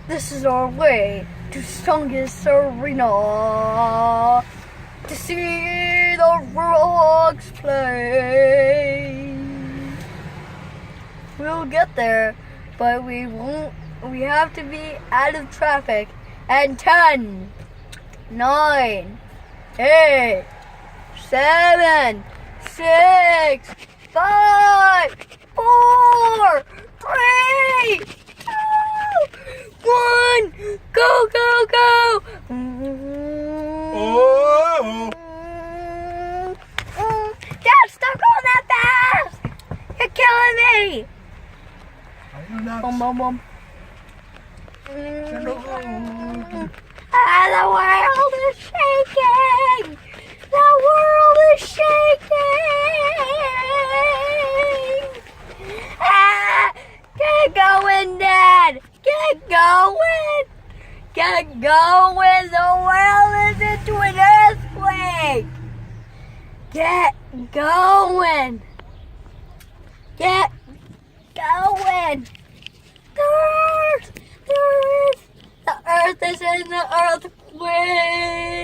This is our way to strongest arena to see the RiverHawks play. We'll get there, but we won't. We have to be out of traffic. And 10, 9, 8, 7, 6, 5, 4, 3, 2, 1, go, go, go! Oh! Dad, stop going that fast! You're killing me! Boom, boom, boom. The world is shaking! The world is shaking! Get going, Dad! Get going! Get going! The world is into an earthquake! Get going! Get going! The earth is in the earthquake!